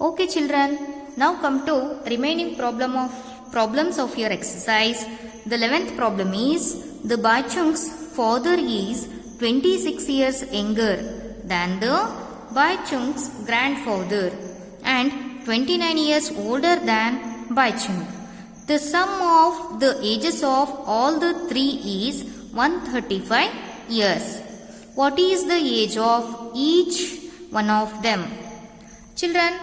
Okay children, now come to remaining problems of your exercise. The 11th problem is the Baichung's father is 26 years younger than the Baichung's grandfather and 29 years older than Baichung. The sum of the ages of all the three is 135 years. What is the age of each one of them? Children,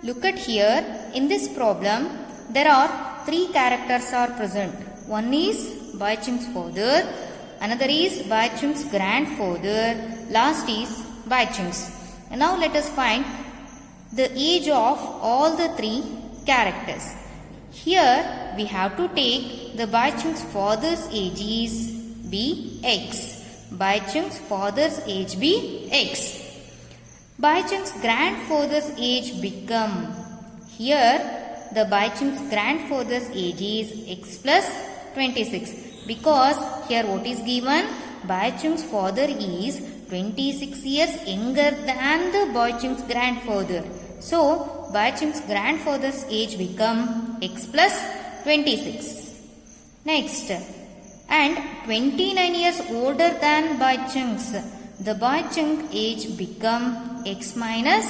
look at here. In this problem, there are three characters are present. One is Baichung's father, another is Baichung's grandfather, last is Baichung's. And now let us find the age of all the three characters. Here we have to take the Baichung's father's age is be x. Baichung's father's age be x. Baichung's grandfather's age become, here the Baichung's grandfather's age is x plus 26, because here what is given? Baichung's father is 26 years younger than the Baichung's grandfather. So Baichung's grandfather's age become x plus 26. Next, and 29 years older than Baichung's, the Baichung age become x minus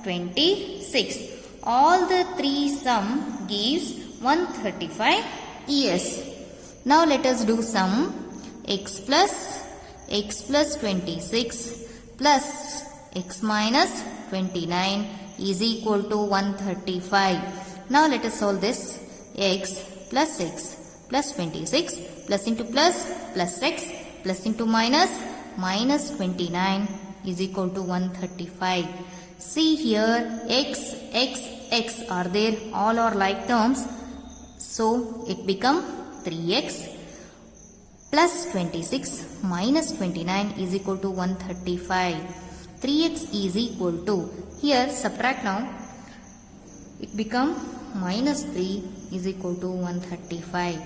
26. All the three sum gives 135 years. Now let us do sum. X plus 26 plus x minus 29 is equal to 135. Now let us solve this. X plus 26 plus into plus x plus into minus 29 is equal to 135. See here, x are there, all are like terms, so it become 3x plus 26 minus 29 is equal to 135. 3x is equal to, here subtract now, it become minus 3 is equal to 135.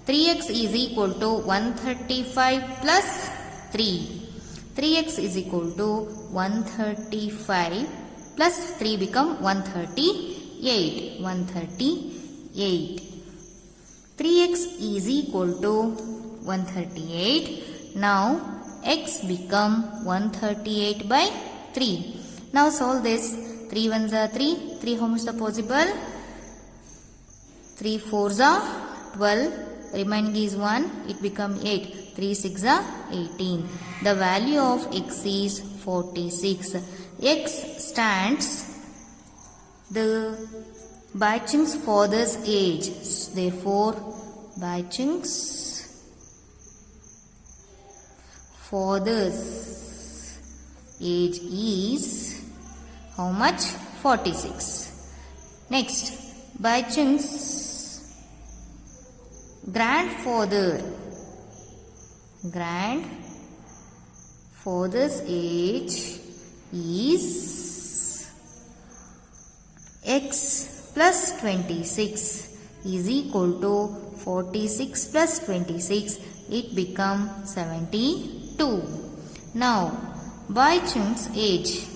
3x is equal to 135 plus 3. 3x is equal to 135 plus 3 become 138. 138. 3x is equal to 138. Now x become 138 by 3. Now solve this. 3 ones are 3. 3 how much are possible? 3 fours are 12. Remaining is 1. It become 8. 3 6 are 18. The value of x is 46. X stands the Baichung's father's age. Therefore, Baichung's father's age is how much? 46. Next, Baichung's grandfather's age is x plus 26 is equal to 46 plus 26, it become 72. Now Baichung's age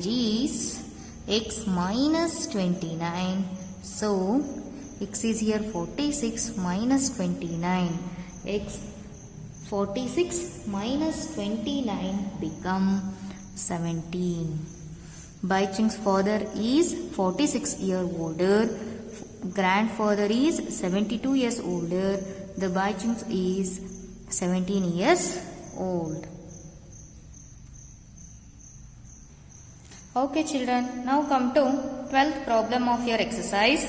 is x minus 29. So x is here 46 minus 29. X 46 minus 29 become 17. Baichung's father is 46 years older. Grandfather is 72 years older. The Baichung is 17 years old. Okay children, now come to 12th problem of your exercise.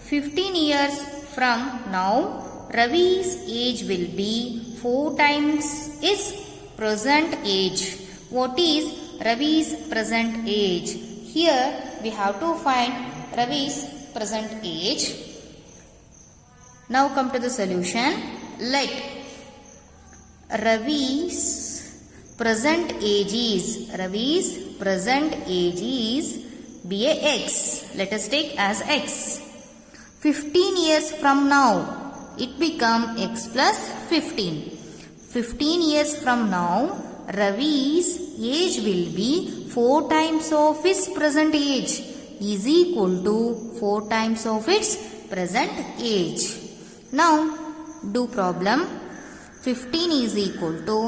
15 years from now, Ravi's age will be 4 times his present age. What is Ravi's present age? Here we have to find Ravi's present age. Now come to the solution. Let Ravi's present age is be a x. Let us take as x. 15 years from now, it become x plus 15. 15 years from now, Ravi's age will be 4 times of its present age is equal to 4 times of its present age. Now do problem. 15 is equal to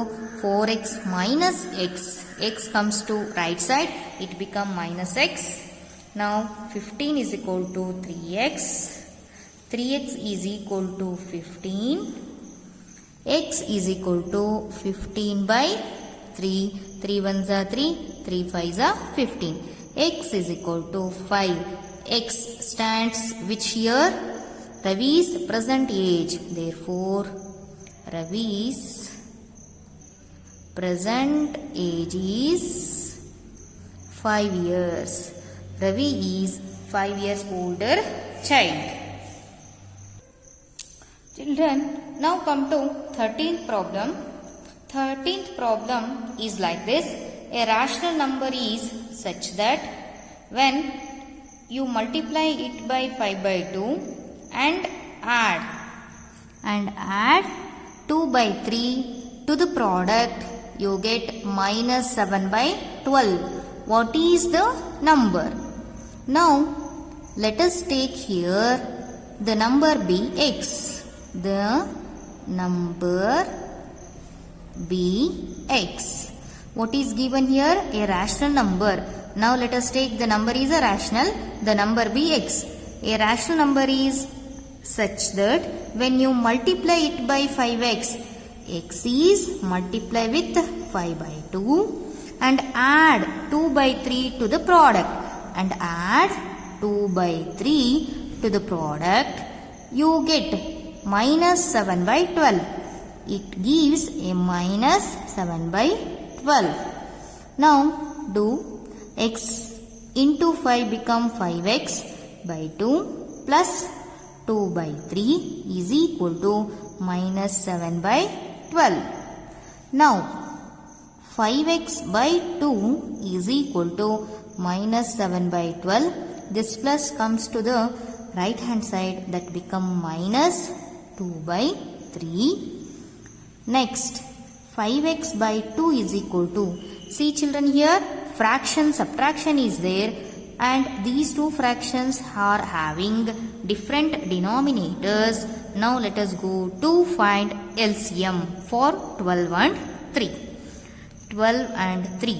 4x minus x. X comes to right side, it become minus x. Now 15 is equal to 3x. 3x is equal to 15. X is equal to 15 by 3. 3 ones are 3, 3 5s are 15. X is equal to 5. X stands which year? Ravi's present age. Therefore, Ravi's present age is 5 years. Ravi is 5 years older child. Children, now come to 13th problem. 13th problem is like this. A rational number is such that when you multiply it by 5 by 2 and add 2 by 3 to the product, you get minus 7 by 12. What is the number? Now, let us take here the number be x. The number be x. What is given here? A rational number. Now let us take the number is a rational. The number be x. A rational number is such that when you multiply it by 5x, x is multiply with 5 by 2 and add 2 by 3 to the product and add 2 by 3 to the product, you get minus 7 by 12. It gives a minus 7 by 12. Now do x into 5 become 5x by 2 plus 2 by 3 is equal to minus 7 by 12. Now 5x by 2 is equal to minus 7 by 12. This plus comes to the right hand side, that become minus 2 by 3. Next 5x by 2 is equal to, see children here, fraction subtraction is there and these two fractions are having different denominators. Now let us go to find LCM for 12 and 3. 12 and 3.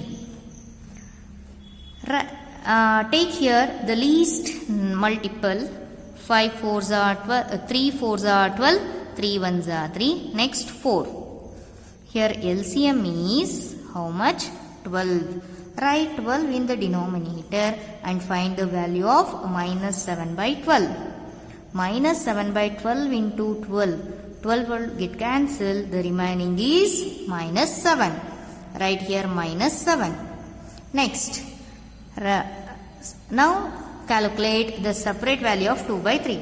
Take here the least multiple. 5 4s are 12, 3 4s are 12, 3 1s are 3. Next 4. Here LCM is how much? 12. Write 12 in the denominator and find the value of minus 7 by 12. Minus 7 by 12 into 12. 12 will get cancelled. The remaining is minus 7. Write here minus 7. Next. Now calculate the separate value of 2 by 3.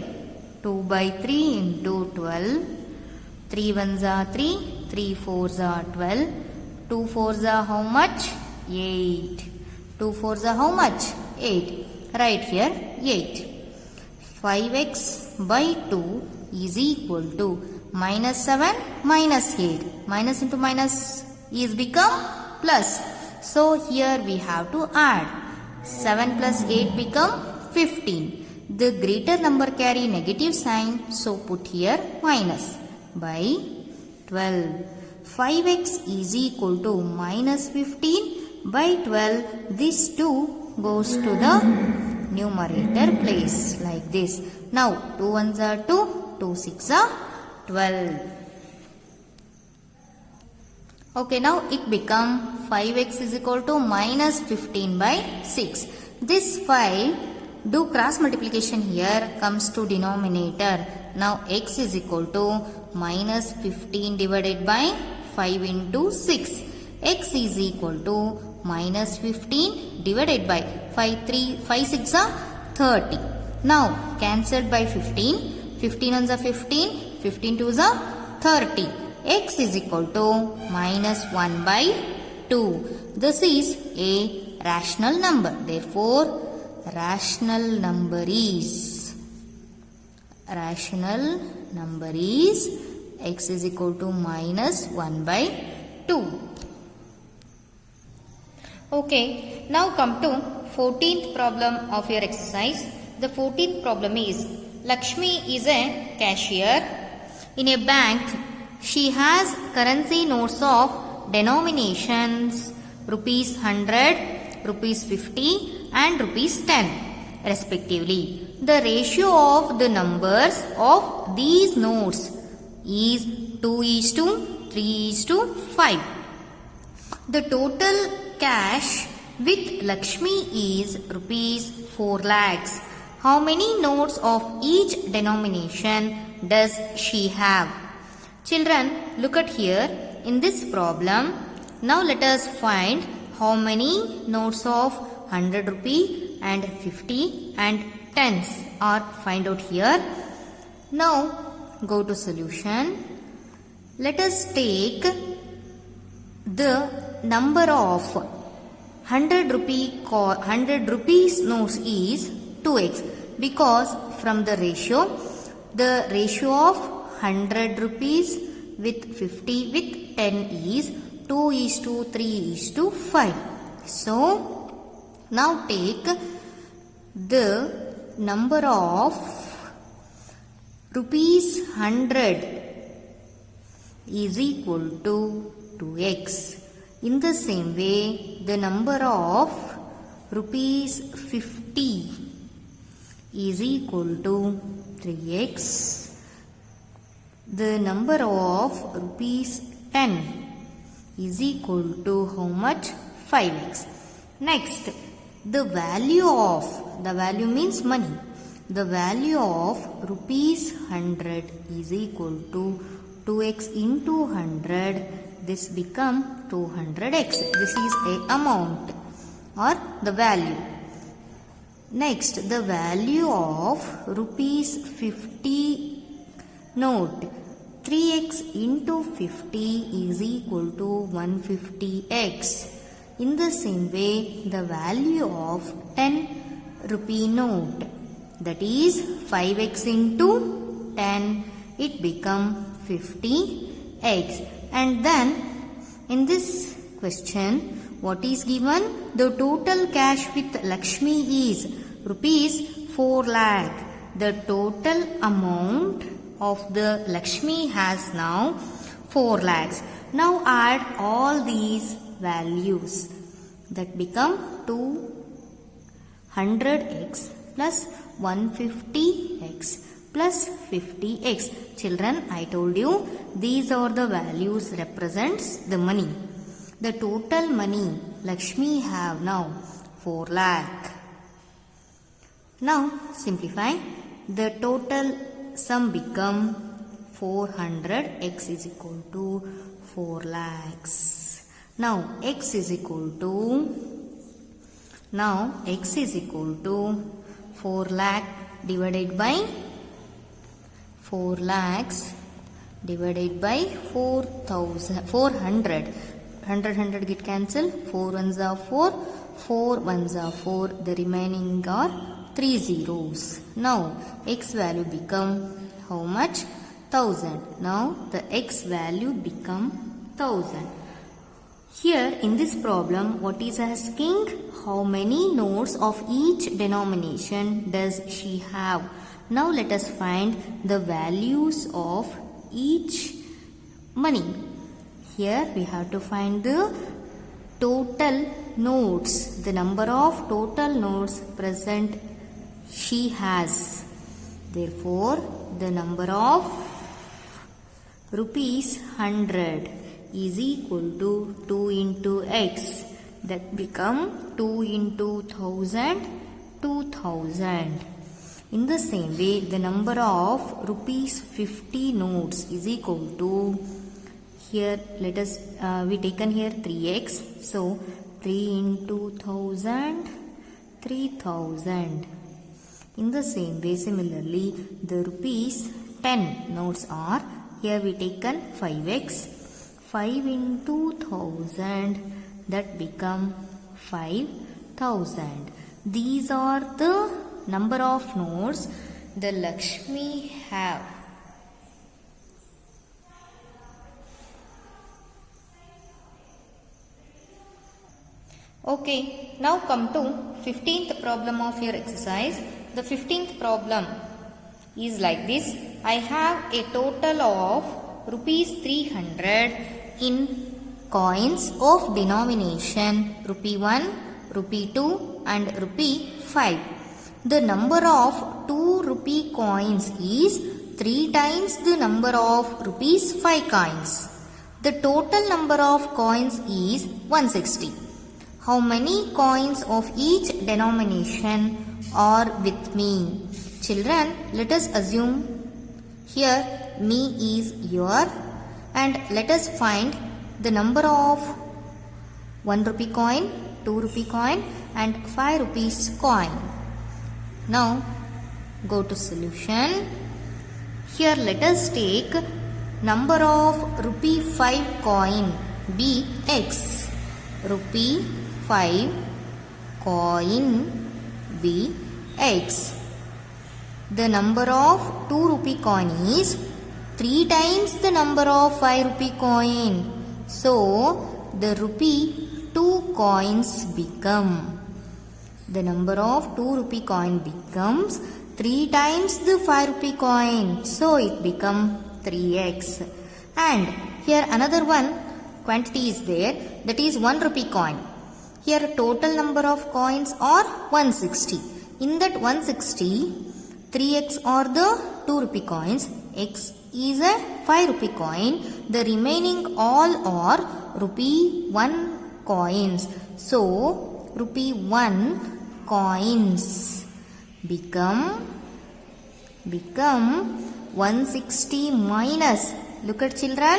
2 by 3 into 12. 3 1s are 3. 3 4s are 12. 2 4s are how much? 8. 2 4s are how much? 8. Write here 8. 5x by 2 is equal to minus 7 minus 8. Minus into minus is become plus. So here we have to add. 7 plus 8 become 15. The greater number carry negative sign, so put here minus by 12. 5x is equal to minus 15 by 12. This 2 goes to the numerator place like this. Now 2 1s are 2, 2 6 are 12. Okay, now it become 5x is equal to minus 15 by 6. This 5, do cross multiplication here, comes to denominator. Now x is equal to minus 15 divided by 5 into 6. X is equal to minus 15 divided by 5 6 are 30. Now cancelled by 15. 15 ones are 15. 15 twos are 30. X is equal to minus 1 by 2. This is a rational number. Therefore, rational number is x is equal to minus 1 by 2. Okay, now come to 14th problem of your exercise. The 14th problem is Lakshmi is a cashier in a bank. She has currency notes of denominations rupees 100, rupees 50 and rupees 10 respectively. The ratio of the numbers of these notes is 2:3:5. The total cash with Lakshmi is rupees 4 lakhs. How many notes of each denomination does she have? Children, look at here in this problem. Now let us find how many notes of 100 rupee and 50 and 10s are find out here. Now go to solution. Let us take the number of 100 rupees notes is 2x, because from the ratio of 100 rupees with 50 with 10 is 2:3:5. So now take the number of rupees 100 is equal to 2x. In the same way, the number of rupees 50 is equal to 3x. The number of rupees 10 is equal to how much? 5x. Next, the value means money. The value of rupees 100 is equal to 2x into 100. This become 200x. This is a amount or the value. Next, the value of rupees 50 note. 3x into 50 is equal to 150x. In the same way, the value of 10 rupee note, that is 5x into 10, it become 50x. And then in this question, what is given? The total cash with Lakshmi is rupees 4 lakh. The total amount of the Lakshmi has now 4 lakhs. Now add all these values. That become 200x plus 150x plus 50x. Children, I told you these are the values represents the money. The total money Lakshmi have now 4 lakh. Now simplify. The total sum become 400. X is equal to 4 lakhs. Now x is equal to 4 lakh divided by 4 lakhs divided by 400. 100 get cancelled. 4 ones are 4. 4 ones are 4. The remaining are 3 zeros. Now x value become how much? 1000. Now the x value become 1000. Here in this problem, what is asking? How many notes of each denomination does she have? Now let us find the values of each money. Here we have to find the total notes, the number of total notes present she has. Therefore, the number of rupees 100 is equal to 2 into x. That become 2 into 1000, 2000. In the same way, the number of rupees 50 notes is equal to, here let us, we taken here 3x. So, 3 into 1000, 3000. In the same way, similarly, the rupees 10 notes are, here we taken 5x. 5 into 1000, that become 5000. These are the number of notes the Lakshmi have. Okay, now come to 15th problem of your exercise. The 15th problem is like this. I have a total of rupees 300 in coins of denomination rupee 1, rupee 2 and rupee 5. The number of 2 rupee coins is 3 times the number of rupees 5 coins. The total number of coins is 160. How many coins of each denomination are with me? Children, let us assume here me is your, and let us find the number of 1 rupee coin, 2 rupee coin and 5 rupees coin. Now go to solution. Here let us take number of rupee 5 coin be x. Rupee 5 coin be x. The number of 2 rupee coin is 3 times the number of 5 rupee coin. So the rupee 2 coins become, the number of 2 rupee coin becomes 3 times the 5 rupee coin. So it become 3x. And here another one quantity is there, that is 1 rupee coin. Here total number of coins are 160. In that 160, 3x are the 2 rupee coins, x is a 5 rupee coin. The remaining all are rupee 1 coins. So rupee 1 coins become 160 minus, look at children,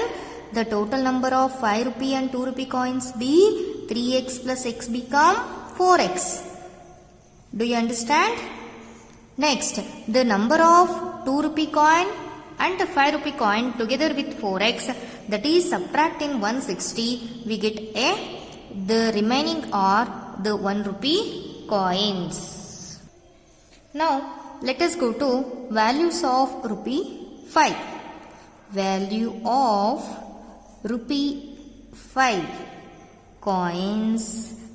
the total number of 5 rupee and 2 rupee coins be 3x plus x become 4x. Do you understand? Next, the number of 2 rupee coin and 5 rupee coin together with 4x, that is subtract in 160, we get a, the remaining are the 1 rupee coins. Now let us go to values of rupee 5. Value of rupee 5 coins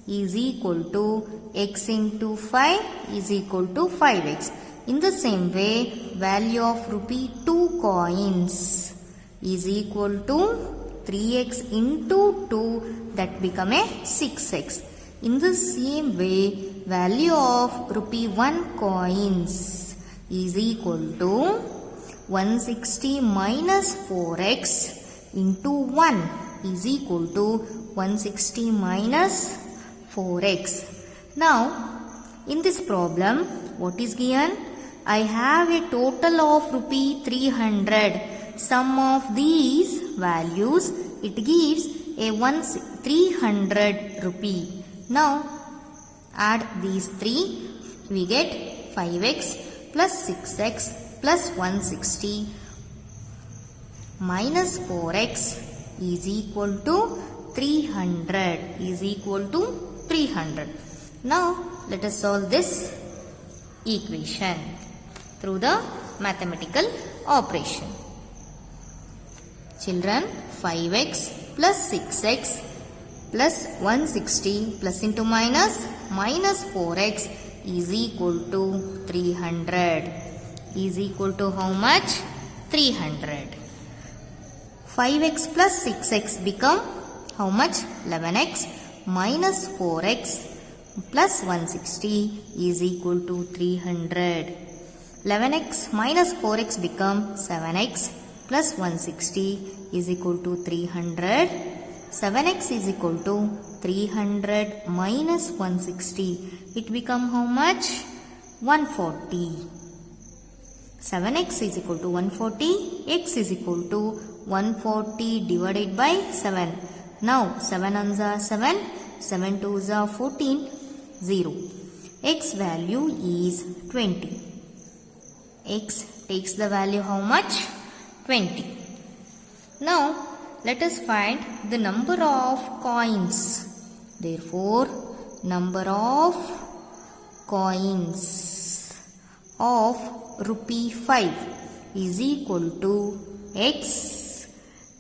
is equal to x into 5 is equal to 5x. In the same way, value of rupee 2 coins is equal to 3x into 2, that become a 6x. In the same way, value of rupee 1 coins is equal to 160 minus 4x into 1 is equal to 160 minus 4x. Now, in this problem, what is given? I have a total of rupee 300. Sum of these values, it gives a 300 rupee. Now, add these three, we get 5x plus 6x plus 160 minus 4x is equal to 300 is equal to 300. Now let us solve this equation through the mathematical operation. Children, 5x plus 6x plus 160 plus into minus 4x is equal to 300 is equal to how much? 300. 5x plus 6x become how much? 11x minus 4x plus 160 is equal to 300. 11x minus 4x become 7x plus 160 is equal to 300. 7x is equal to 300 minus 160. It become how much? 140. 7x is equal to 140. X is equal to 140 divided by 7. Now 7 ones are 7. 7 twos are 14. 0. X value is 20. X takes the value how much? 20. Now let us find the number of coins. Therefore, number of coins of rupee 5 is equal to x.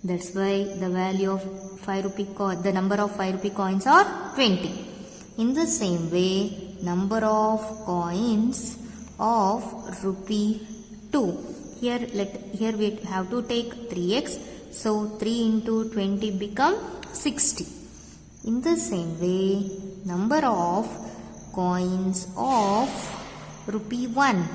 That's why the value of 5 rupee coin, the number of 5 rupee coins are 20. In the same way, number of coins of rupee 2. Here we have to take 3x. So 3 into 20 become 60. In the same way, number of coins of rupee 1.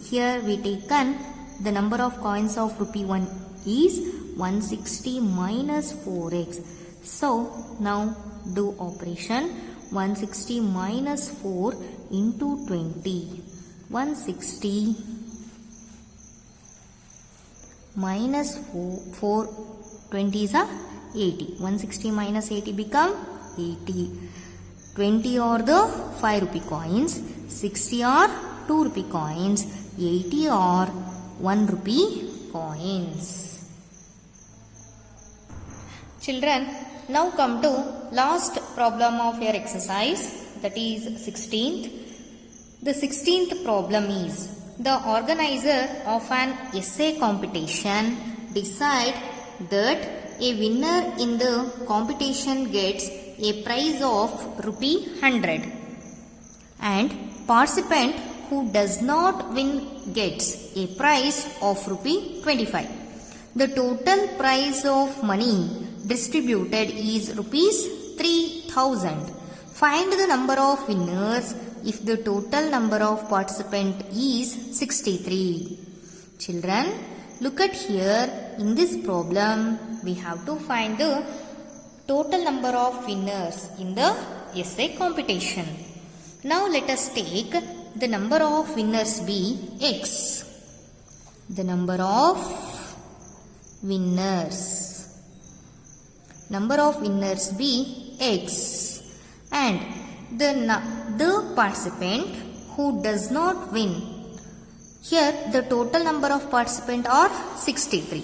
Here we taken the number of coins of rupee 1 is 160 minus 4x. So now do operation 160 minus 4 into 20. 160 minus 4 20 is 80. 160 minus 80 become 80. 20 are the 5 rupee coins, 60 are 2 rupee coins, 80 are 1 rupee coins. Children, now come to last problem of your exercise, that is 16th. The 16th problem is, the organizer of an essay competition decide that a winner in the competition gets a prize of rupee 100 and participant who does not win gets a prize of rupee 25. The total prize of money distributed is rupees 3000. Find the number of winners if the total number of participants is 63. Children, look at here. In this problem, we have to find the total number of winners in the essay competition. Now let us take the number of winners be x. The number of winners. Number of winners be x. And the participant who does not win. Here the total number of participants are 63.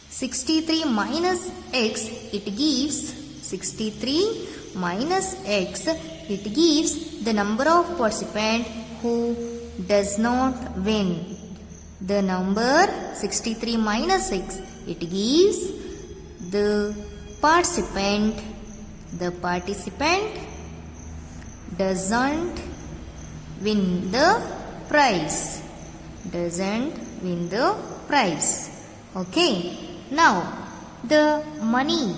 63 minus x, it gives 63 minus x, it gives the number of participants who does not win. The number 63 minus x, it gives the participant doesn't win the prize. Doesn't win the prize. Okay. Now, the money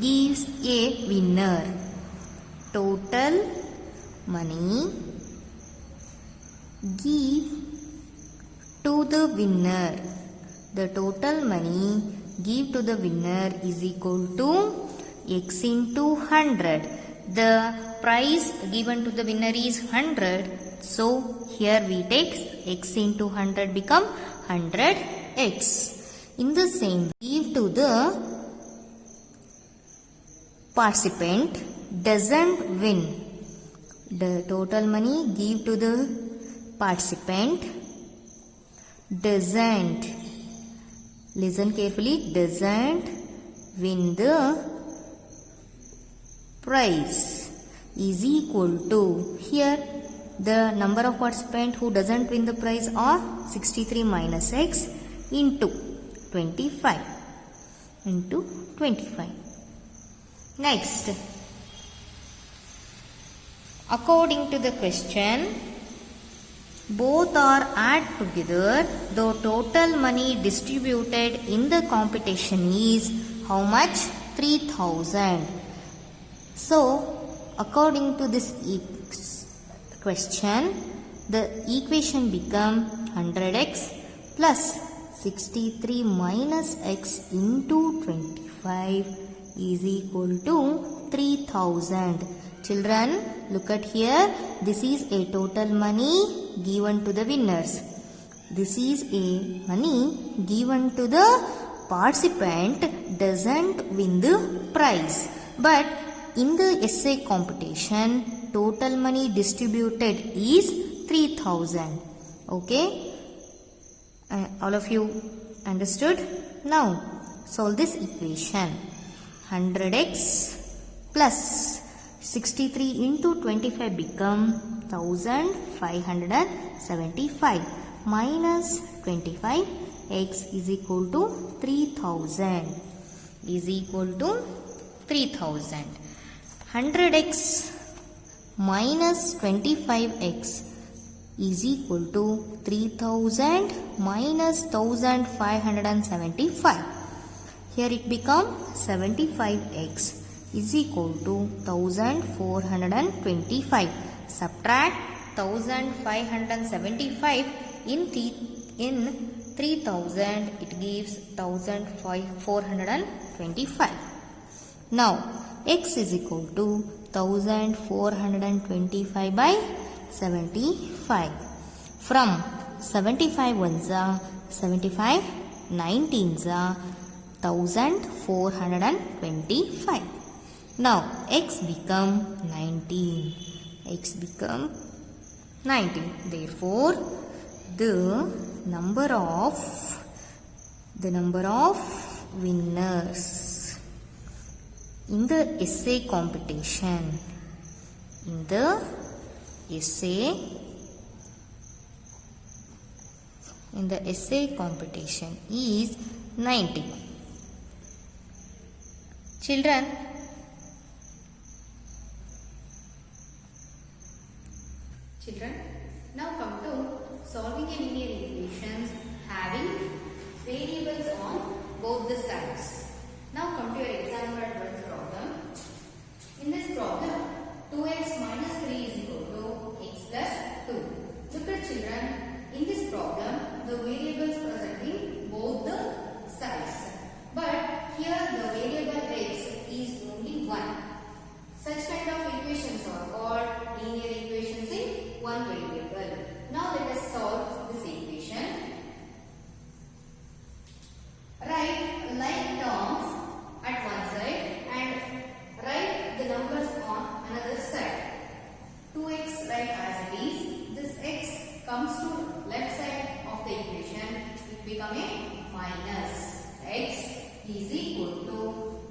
gives a winner. Total money give to the winner. The total money give to the winner is equal to x into 100. The prize given to the winner is 100. So, here we take x into 100 become 100x. In the same way, give to the participant doesn't win. The total money give to the participant doesn't, listen carefully, doesn't win the prize is equal to, here the number of participants who doesn't win the prize are 63 minus x into 25. Next, according to the question, both are add together. The total money distributed in the competition is how much? 3000. So, according to this question, the equation become 100x plus 63 minus x into 25 is equal to 3000. Children, look at here. This is a total money given to the winners. This is a money given to the participant doesn't win the prize. But in the essay competition, total money distributed is 3000. Okay? All of you understood? Now, solve this equation. 100x plus 63 into 25 become 1575 minus 25, x is equal to 3000. Is equal to 3000. 100x minus 25x is equal to 3000 minus 1575. Here it becomes 75x is equal to 1425. Subtract 1575 in 3000, it gives 1425. Now x is equal to 1425 by 75. From 75 ones are 75 19s are 1425. Now x become 19. X become 19. Therefore, the number of winners in the essay competition is 90. Children, now come to solving a linear equations having variables on both the sides. Now come to your example 12 problem. In this problem, 2x minus 3 is equal to x plus 2. Look at children, in this problem, the variables presenting both the sides. But here the variable x is only 1. Such kind of equations are called linear equations in one variable. Now let us solve this equation. Write like terms at one side and write the numbers on another side. 2x write as it is. This x comes to left side of the equation. It become a minus. X is equal to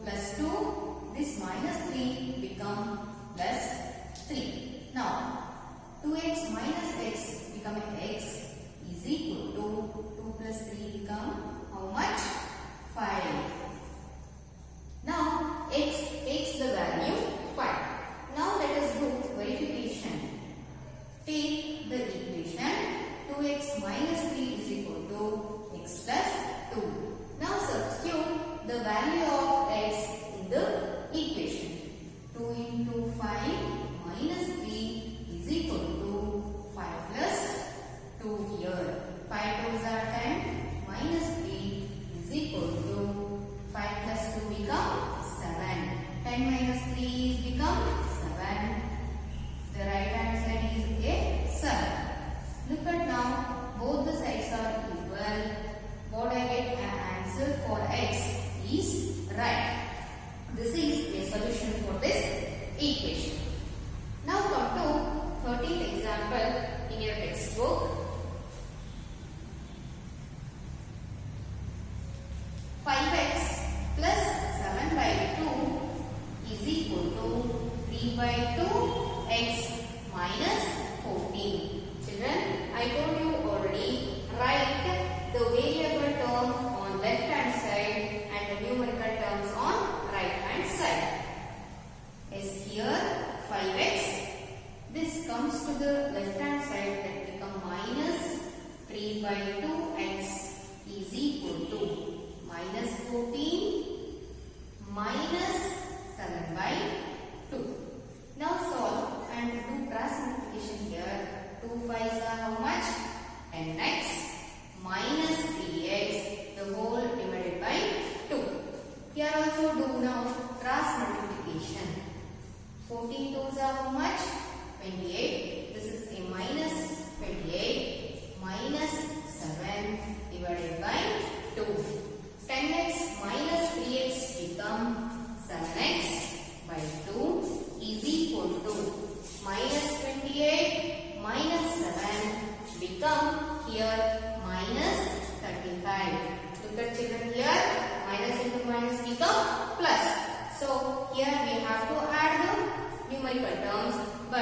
plus 2. This minus 3 become plus 3. Now 2x minus x become x is equal to 2 plus 3 become how much? 5. Now x takes the value 5. Now let us do verification. Take the equation 2x minus 3 is equal to x plus 2. Now substitute the value of x in the equation. 2 into 5 minus 3 is equal to 5 plus 2 here. 5 2s are 10 minus 3 is equal to 5 plus 2 become 7. 10 minus 3 is become 7. The right hand side is a 7. Look at now, both the sides are equal. What I get an answer for x is right. This is a solution for this equation. Now come to 13th example in your textbook. 5x plus 7 by 2 is equal to 3 by 2x minus 14. Children, I told you already, write the variable term on left hand side and the numerical terms on right hand side. As here 5x, this comes to the left hand side, that become minus 3 by 2x is equal to minus 14 minus 7 by 2. Now solve and do cross multiplication here. 2 5s are how much? 10x minus 3x the whole divided by 2. Here also do now cross multiplication. 14 2s are how much? 28. This is a minus 28 minus 7 divided by 2. 10x minus 3x become 7x by 2 is equal to minus 28 minus 7 become here minus 35. Look at children here, minus into minus become plus. So here we have to add the numerical terms, but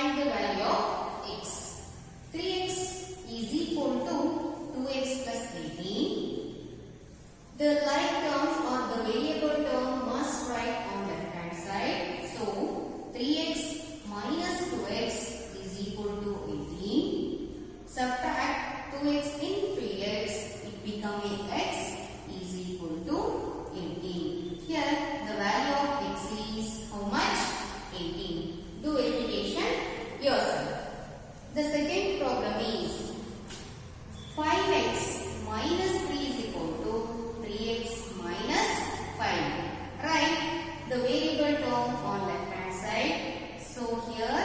Find the value of x. 3x is equal to 2x plus 18. The like terms or the variable term must write on left hand side. So 3x minus 2x is equal to 18. Subtract 2x in 3x, it becomes x is equal to 18. Here the value of x is how much? 18. Do verification yourself. The second problem is 5x minus 3 is equal to 3x minus 5. Write the variable term on left hand side. So here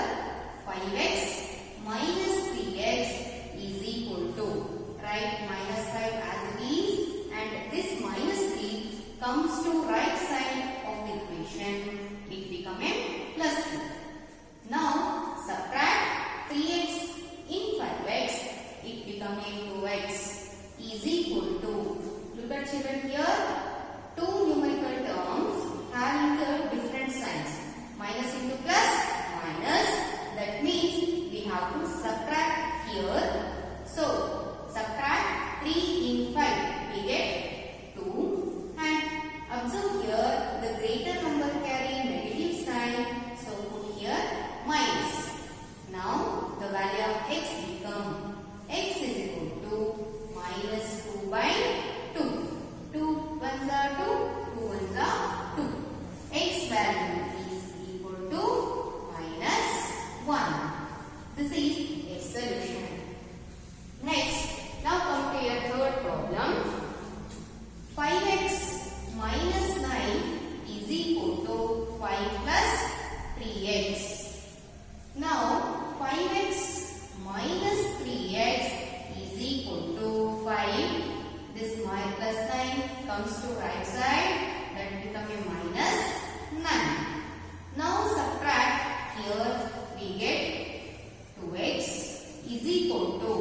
5x minus 3x is equal to, write minus 5 as it is, and this minus 3 comes to right side of the equation. It becomes a plus 2. Now subtract 3x in 5x, it becomes a 2x is equal to, look at children here, two numerical terms having the different signs, minus into plus, minus, that means we have to subtract here. So subtract 3 in 5, we get 2, and observe here the greater number carry negative sign, so put here minus. Now the value of x become, x is equal to minus 2 by 2. 2 ones are 2, 2 ones are 2. X value is equal to minus 1. This is a solution. Next, now come to your third problem. 5x minus 9 is equal to 5 plus 3x. Now 5x minus 3x is equal to 5. This plus 9 comes to right side, that becomes a minus 9. Now subtract, here we get 2x is equal to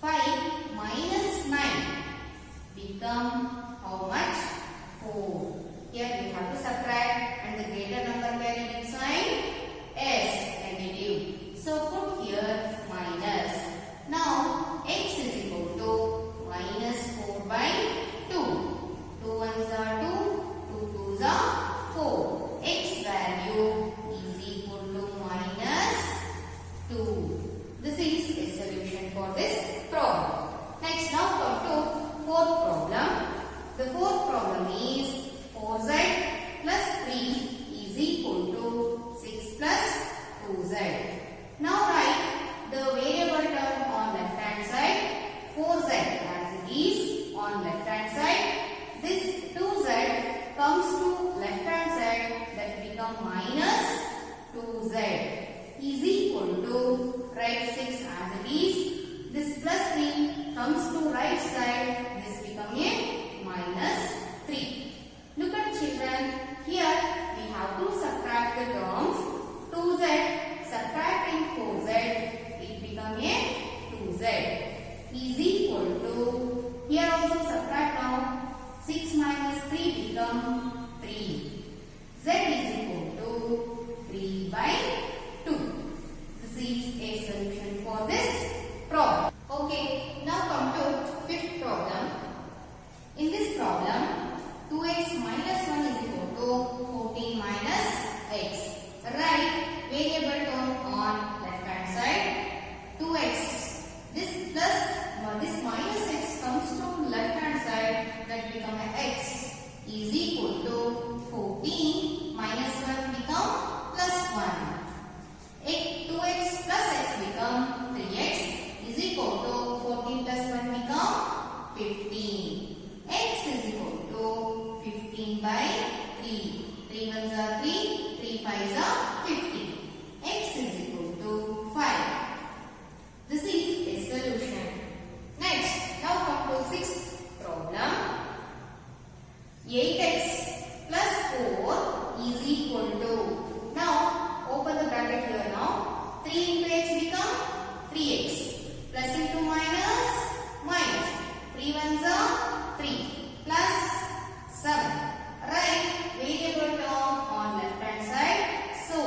5 minus 9 become how much? 4. Here we have to subtract, and the greater number carry which sign? S, negative. So put here minus. Now x is equal to minus 4 by 2. 2 ones are 2, 2 twos are 4. X value is equal to minus 2. This is a solution for this problem. Next, now come to fourth problem. The fourth problem is 4z plus 3 is equal to 6 plus 2z. Now write the variable term on left hand side, 4z as it is on left hand side. This 2z comes to left hand side, that become minus 2z is equal to, write 6 as it is. This plus 3 comes to right side, this become a minus 3. Look at children, here we have to subtract the terms. 2z subtracting 4z, it become a 2z is equal to, here also subtract now, 6 minus 3 become 3. Z is equal to 3 by 2. This is a solution for this problem. Okay, now come to fifth problem. In this problem, 2x minus 1 is equal to 14 minus x. Write variable term on left hand side, 2x. This minus x comes to left hand side, that become a x is equal to 14 minus 1 become plus 1. 2x plus x become 3x is equal to 14 plus 1 become 15. X is equal to 15 by 3. 3 ones are 3, 3 fives are 15. X is equal to 5. This is a solution. Next, now come to sixth problem. 8x plus 4 is equal to, now open the bracket here now. 3 into x become 3x. Plus into minus, minus. 3 ones are 3. Plus 7. Write variable term on left hand side. So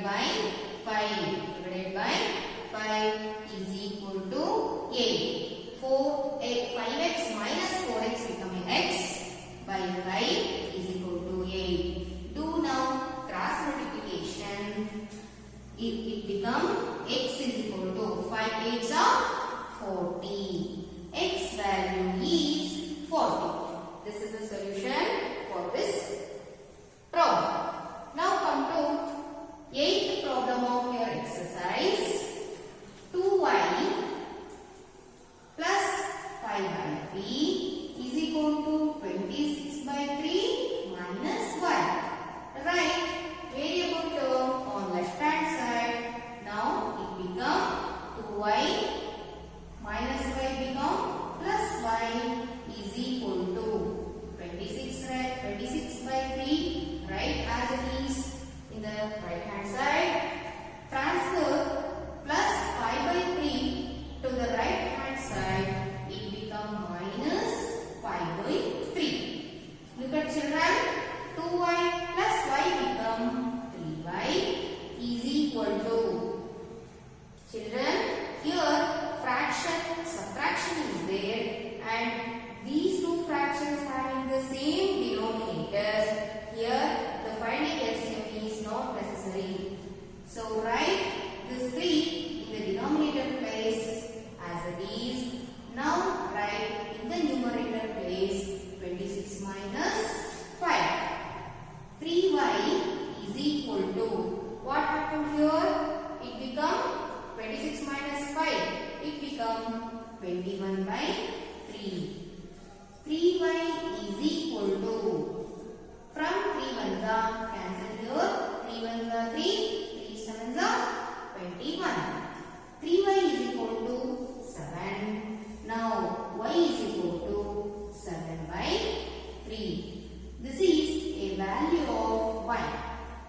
by 5 is equal to 8. 5x minus 4x becoming x by 5 is equal to 8. Do now cross multiplication. It become x is equal to 5 8s are 40. X value is 40. This is the solution for this problem. Now come to 8th problem of your exercise. 2y plus 5 by 3 is equal to 26 by 3 minus 1. Write variable term on left hand side. Now it become 2y minus y become plus y is equal to 26 by 3. Write as it is in the right hand side. Transfer plus 5 by 3 to the right hand side. It become minus 5 by 3. Look at children. 2y plus y become 3y is equal to. Children, here fraction, subtraction is there and these two fractions having the same denominators. Here the finding LCM is not necessary. So write this 3 in the denominator place as it is. Now write in the numerator place 26 minus 5. 3y is equal to, what happened here? It become 26 minus 5. It become 21 by 3. 3y is equal to, from 3 ones are cancel here. 3 ones are 3. 3 sevens are 21. 3y is equal to 7. Now y is equal to 7 by 3. This is a value of y.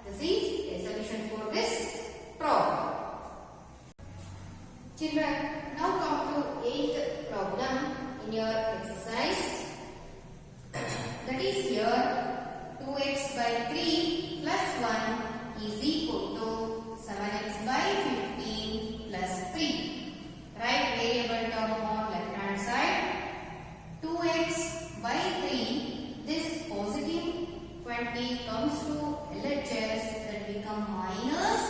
This is a solution for this problem. Children, now come to 8th problem in your exercise. That is here 2x by 3 plus 1 is equal to 7x by 15 plus 3. Write variable term on left hand side. 2x by 3, this positive 20 comes to LHS, that become minus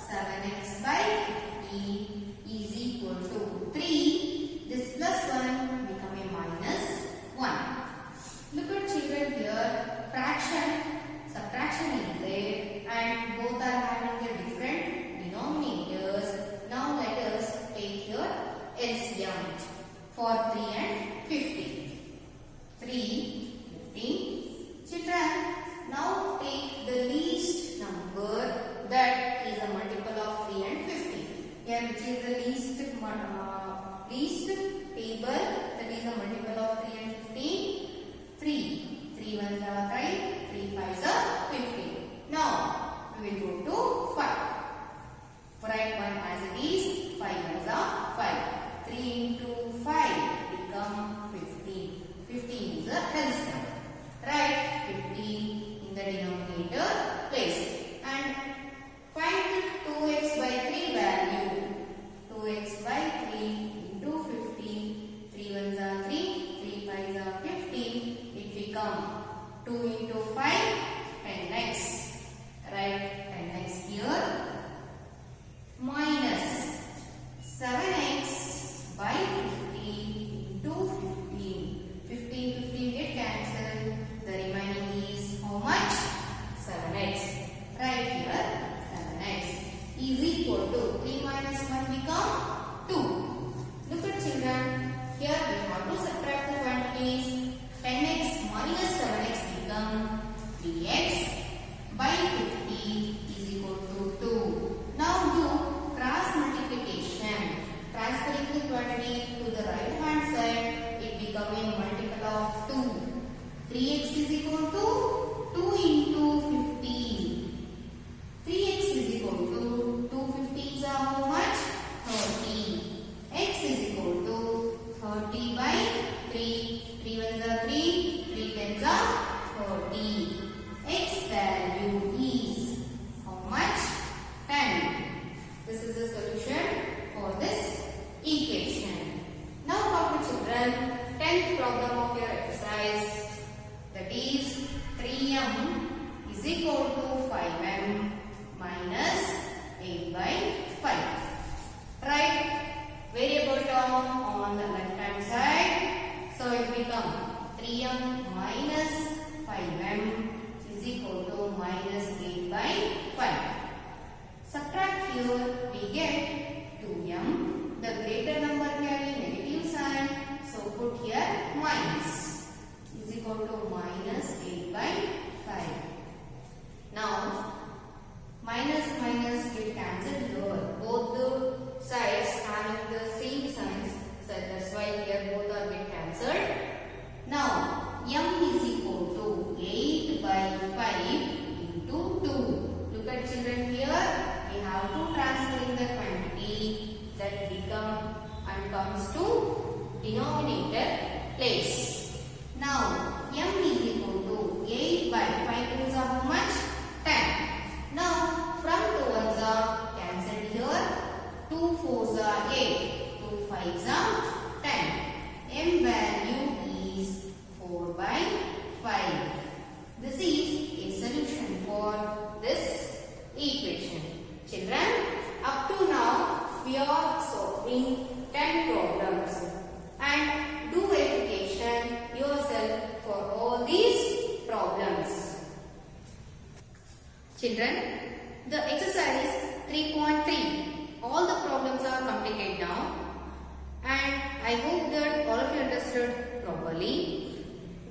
7x by 15 is equal to 3. This plus 1 become a minus 1. Look at children here. Fraction, subtraction is there and both are having the different denominators. Now let us take here LCM for 3 and 15. 3, 15. Children, now take the least number that is a multiple of 3 and 15. Here which is the least table that is a multiple of 3 and 15. 3. 3 ones are 5. 3 5s are 15. Now we will go to 5. Write 1 as it is. 5 ones are 5. 3 into 5 become 15. 15 is a LCM. Write 15 in the denominator place and find the 2x by 3 value. 2x by 3 into 15. 3 ones are 3. 3 5s are 15. It become 2 into 5 10x. Write 10x here minus 7x by 15 into 15. 15 15 get cancelled. The remaining is how much? 7x. Write here 7x is equal to 3 minus 1 become 2. Look at children. Here we have to subtract the quantities. 10x minus 7x become 3x by 50 is equal to 2. Now do cross multiplication. Transferring the quantity to the right hand side, it become a multiple of 2. 3x is equal to 2 into 15. 3x is equal to 2 15s are how much? 30. X is equal to 30 by 3. 3 ones are 3. 3 tens are 30. X value is how much? become 3m minus 5m is equal to minus 8 by 5. Subtract here, we get 2m. The greater number carry negative sign, so put here minus is equal to minus 8 by 5. Now minus minus get cancelled here. Both the sides having the same signs, so that's why here both are get cancelled. Now m is equal to 8 by 5 into 2. Look at children here. We have to transfer in the quantity that become and comes to denominator place. Now m is equal to 8 by 5 twos are how much? 10. Now from 2 ones are cancelled here. 2 fours are 8. 2 fives are 10. M value is 4 by 5. This is a solution for this equation. Children, up to now we are solving 10 problems and do verification yourself for all these problems. Children, the exercise 3.3, all the problems are completed now and I hope that all of you understood properly.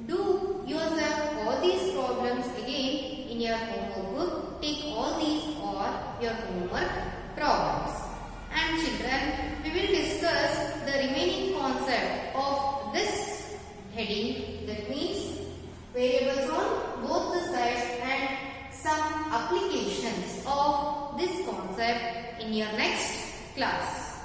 Do yourself all these problems again in your homework book. Take all these or your homework problems. And children, we will discuss the remaining concept of this heading, that means variables on both the sides and some applications of this concept in your next class.